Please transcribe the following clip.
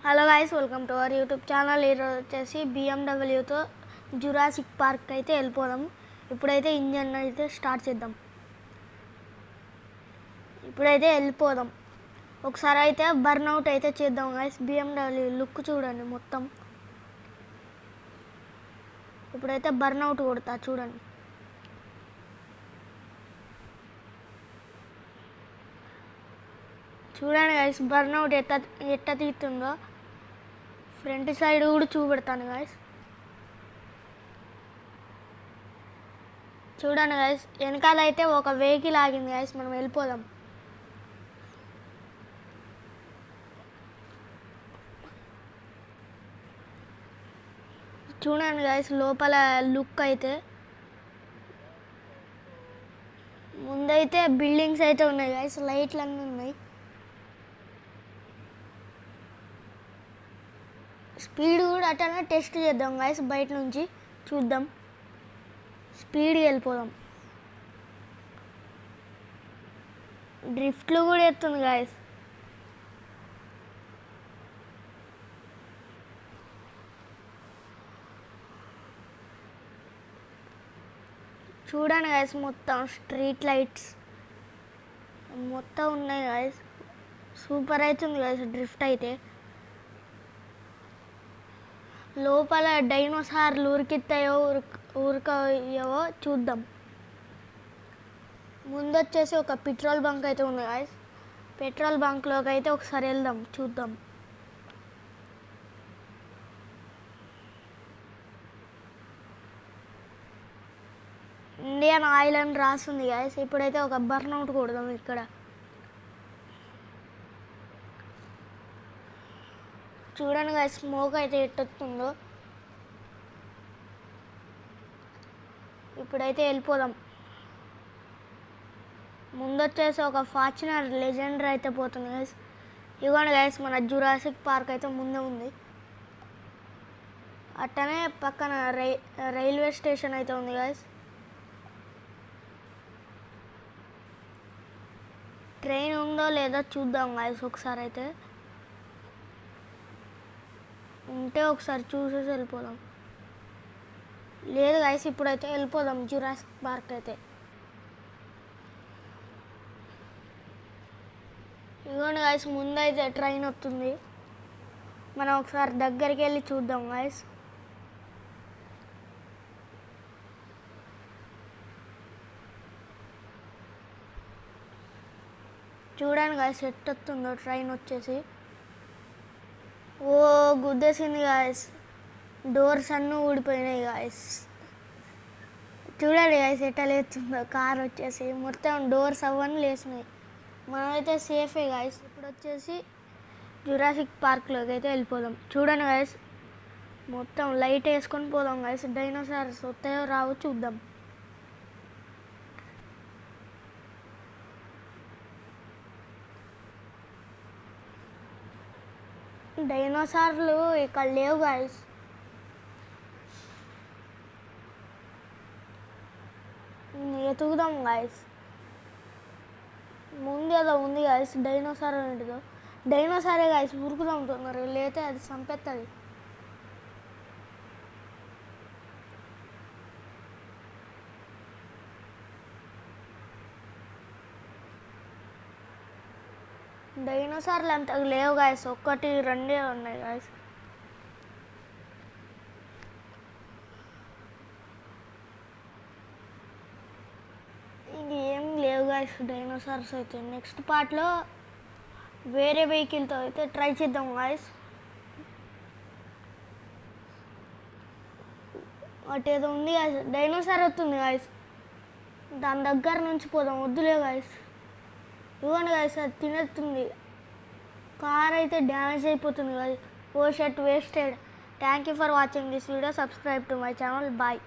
Hello guys, welcome to our YouTube channel. ఈరోజు వచ్చేసి బిఎండబ్ల్యూతో Jurassic park అయితే వెళ్ళిపోదాం. ఇప్పుడైతే ఇంజన్ అయితే స్టార్ట్ చేద్దాం. ఇప్పుడైతే వెళ్ళిపోదాం. ఒకసారి అయితే బర్న్అవుట్ అయితే చేద్దాం గైస్. బిఎండబ్ల్యూ లుక్ చూడండి మొత్తం. ఇప్పుడైతే బర్న్అవుట్ కొడతా చూడండి. చూడండి గైస్, బర్న్అవుట్ ఎట్ట తీస్తుందో. ఫ్రంట్ సైడ్ కూడా చూపెడతాను గైస్. చూడండి గైస్, వెనకాల అయితే ఒక వెహికల్ ఆగింది గైస్. మనం వెళ్ళిపోదాం. చూడండి గైస్, లోపల లుక్ అయితే ముందైతే బిల్డింగ్స్ అయితే ఉన్నాయి గైస్. లైట్లు అన్నీ ఉన్నాయి. స్పీడ్ కూడా అట్లనే టెస్ట్ చేద్దాం గైస్. బయట నుంచి చూద్దాం. స్పీడ్కి వెళ్ళిపోదాం. డ్రిఫ్ట్లు కూడా ఎత్తుంది గైస్. చూడండి గైస్, మొత్తం స్ట్రీట్ లైట్స్ మొత్తం ఉన్నాయి గైస్. సూపర్ అవుతుంది గైస్ డ్రిఫ్ట్ అయితే. లోపల డైనోసార్లు ఉరికిస్తాయో ఉరకయో చూద్దాం. ముందొచ్చేసి ఒక పెట్రోల్ బంక్ అయితే ఉంది గాయస్. పెట్రోల్ బంక్లోకి అయితే ఒకసారి వెళ్దాం, చూద్దాం. ఇండియన్ ఆయిల్ అని రాస్తుంది గాయస్. ఇప్పుడైతే ఒక బర్న్అవుట్ కొడదాం ఇక్కడ. చూడండి గాయస్, స్మోక్ అయితే ఎట్టొస్తుందో. ఇప్పుడైతే వెళ్ళిపోదాం. ముందొచ్చేసి ఒక ఫార్చునర్ లెజెండర్ అయితే పోతుంది గైస్. ఇవ్వండి గైస్, మన జురాసిక్ పార్క్ అయితే ముందే ఉంది. అట్టనే పక్కన రైల్వే స్టేషన్ అయితే ఉంది గైస్. ట్రైన్ ఉందో లేదో చూద్దాం గైస్ ఒకసారి అయితే. ఉంటే ఒకసారి చూసేసి వెళ్ళిపోదాం. లేదు గైస్, ఇప్పుడైతే వెళ్ళిపోదాం జురాసిక్ పార్క్ అయితే. ఇదిగోండి గైస్, ముందైతే ట్రైన్ వస్తుంది. మనం ఒకసారి దగ్గరికి వెళ్ళి చూద్దాం గైస్. చూడండి గైస్, ఎట్టొస్తుందో ట్రైన్ వచ్చేసి. ఓ గుద్దేసింది గాయస్. డోర్స్ అన్నీ ఊడిపోయినాయి గాయస్. చూడండి గాయస్ ఎట్లా లేస్తుందో. కార్ వచ్చేసి మొత్తం డోర్స్ అవన్నీ లేచినాయి. మనమైతే సేఫే గాయస్. ఇప్పుడు వచ్చేసి జురాసిక్ పార్క్లోకి అయితే వెళ్ళిపోదాం. చూడండి గాయస్, మొత్తం లైట్ వేసుకొని పోదాం గాయస్. డైనోసార్స్ వస్తాయో రావో చూద్దాం. డైనోసార్లు ఇక్కడ లేవు గాయస్. ఎతుకుదాం గాయస్. ముందు ఏదో ఉంది గాయస్, డైనోసార్ అనేటిదో. డైనోసారే గాయస్, ఉరుకుదాం తొందరగా, లేతే అది చంపేస్తుంది. డైనోసార్లు అంత లేవు గాయస్, ఒక్కటి రెండే ఉన్నాయి గాయస్. ఏం లేవు గాయస్ డైనోసార్స్ అయితే. నెక్స్ట్ పార్ట్లో వేరే వెహికల్తో అయితే ట్రై చేద్దాం గాయస్. అటు ఏదో ఉంది గాయస్, డైనోసార్ వస్తుంది గాయస్. దాని దగ్గర నుంచి పోదాం. వద్దులే గాయస్. ఇవ్వండి గాయస్, అది తినేస్తుంది. కార్ అయితే డ్యామేజ్ అయిపోతుంది guys. Oh shit, wasted. Thank you for watching this video. Subscribe to my channel. Bye.